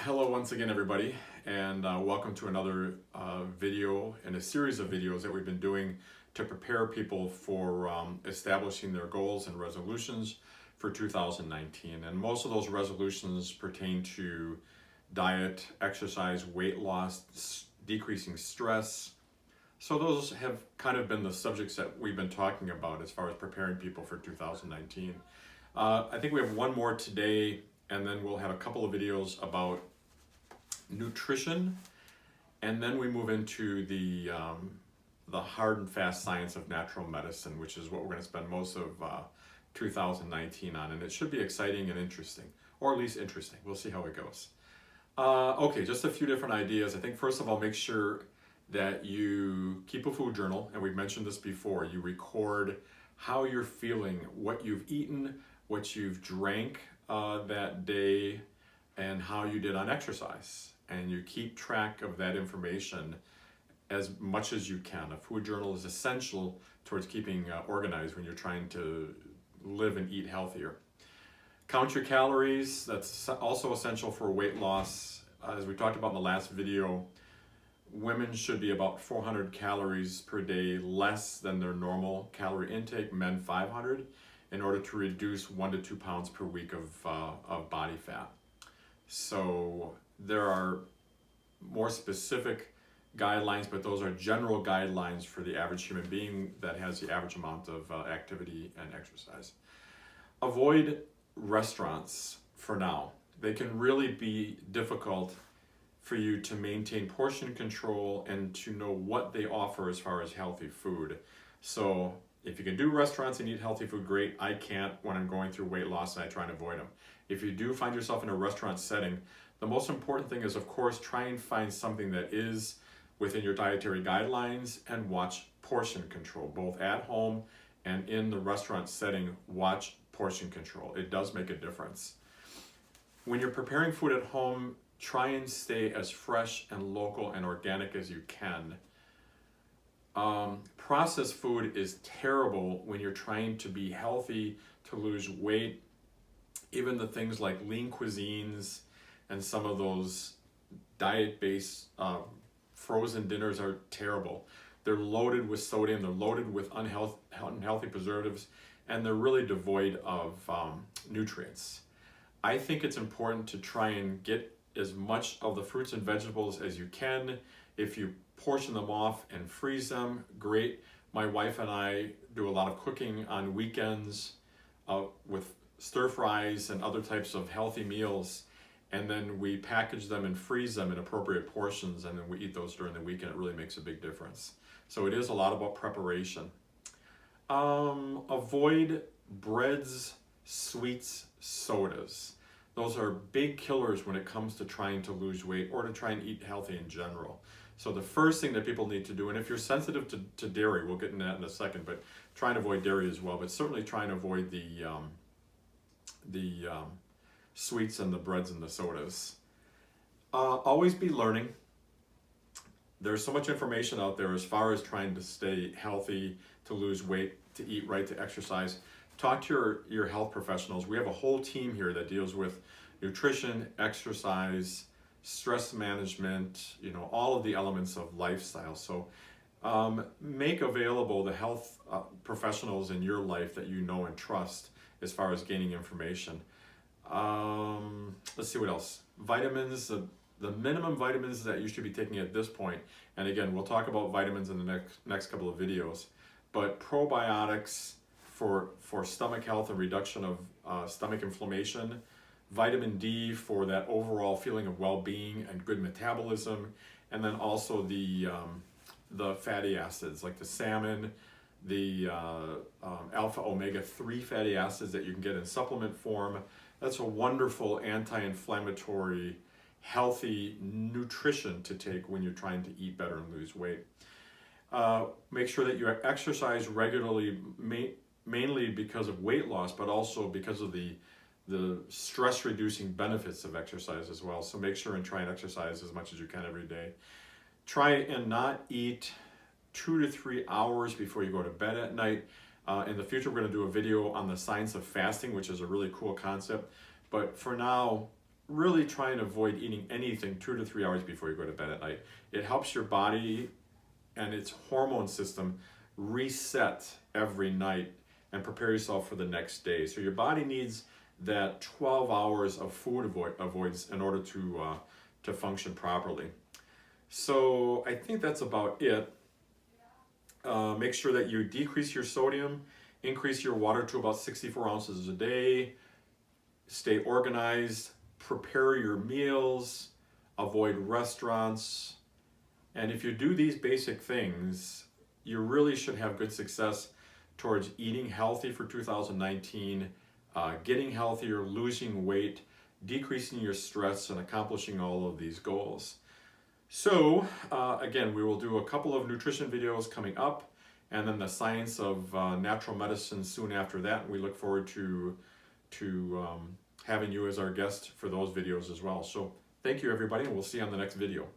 Hello once again, everybody, and welcome to another video in a series of videos that we've been doing to prepare people for establishing their goals and resolutions for 2019. And most of those resolutions pertain to diet, exercise, weight loss, decreasing stress. So those have kind of been the subjects that we've been talking about as far as preparing people for 2019. I think we have one more today, and then we'll have a couple of videos about nutrition, and then we move into the hard and fast science of natural medicine, which is what we're going to spend most of 2019 on, and it should be exciting and interesting, or at least interesting. We'll see how it goes. Okay, just a few different ideas. I think first of all, make sure that you keep a food journal, and we've mentioned this before. You record how you're feeling, what you've eaten, what you've drank that day, and how you did on exercise. And you keep track of that information as much as you can. A food journal is essential towards keeping organized when you're trying to live and eat healthier. Count your calories. That's also essential for weight loss. As we talked about in the last video, women should be about 400 calories per day less than their normal calorie intake, men 500, in order to reduce 1 to 2 pounds per week of body fat. So there are more specific guidelines, but those are general guidelines for the average human being that has the average amount of activity and exercise. Avoid restaurants for now. They can really be difficult for you to maintain portion control and to know what they offer as far as healthy food. So if you can do restaurants and eat healthy food, great. I can't when I'm going through weight loss and I try and avoid them. If you do find yourself in a restaurant setting, the most important thing is, of course, try and find something that is within your dietary guidelines and watch portion control, both at home and in the restaurant setting. Watch portion control. It does make a difference. When you're preparing food at home, try and stay as fresh and local and organic as you can. Processed food is terrible when you're trying to be healthy, to lose weight. Even the things like lean cuisines and some of those diet-based frozen dinners are terrible. They're loaded with sodium, they're loaded with unhealthy preservatives, and they're really devoid of nutrients. I think it's important to try and get as much of the fruits and vegetables as you can. If you portion them off and freeze them, great. My wife and I do a lot of cooking on weekends with stir fries and other types of healthy meals, and then we package them and freeze them in appropriate portions, and then we eat those during the week, and it really makes a big difference. So it is a lot about preparation. Avoid breads, sweets, sodas. Those are big killers when it comes to trying to lose weight or to try and eat healthy in general. So the first thing that people need to do, and if you're sensitive to dairy, we'll get into that in a second, but try and avoid dairy as well, but certainly try and avoid the sweets and the breads and the sodas. Always be learning. There's so much information out there as far as trying to stay healthy, to lose weight, to eat right, to exercise. Talk to your health professionals. We have a whole team here that deals with nutrition, exercise, stress management, all of the elements of lifestyle. So make available the health professionals in your life that you know and trust as far as gaining information. Let's see what else. Vitamins, the minimum vitamins that you should be taking at this point, and again, we'll talk about vitamins in the next couple of videos, but probiotics for stomach health and reduction of stomach inflammation, vitamin D for that overall feeling of well-being and good metabolism, and then also the fatty acids like the salmon, the alpha omega-3 fatty acids that you can get in supplement form. That's a wonderful anti-inflammatory, healthy nutrition to take when you're trying to eat better and lose weight. Make sure that you exercise regularly, mainly because of weight loss, but also because of the stress-reducing benefits of exercise as well. So make sure and try and exercise as much as you can every day. Try and not eat 2 to 3 hours before you go to bed at night. In the future, we're going to do a video on the science of fasting, which is a really cool concept. But for now, really try and avoid eating anything 2 to 3 hours before you go to bed at night. It helps your body and its hormone system reset every night and prepare yourself for the next day. So your body needs that 12 hours of food avoidance in order to function properly. So I think that's about it. Make sure that you decrease your sodium, increase your water to about 64 ounces a day, stay organized, prepare your meals, avoid restaurants. And if you do these basic things, you really should have good success towards eating healthy for 2019, getting healthier, losing weight, decreasing your stress, and accomplishing all of these goals. So again, we will do a couple of nutrition videos coming up, and then the science of natural medicine soon after that. We look forward to having you as our guest for those videos as well. So thank you, everybody, and we'll see you on the next video.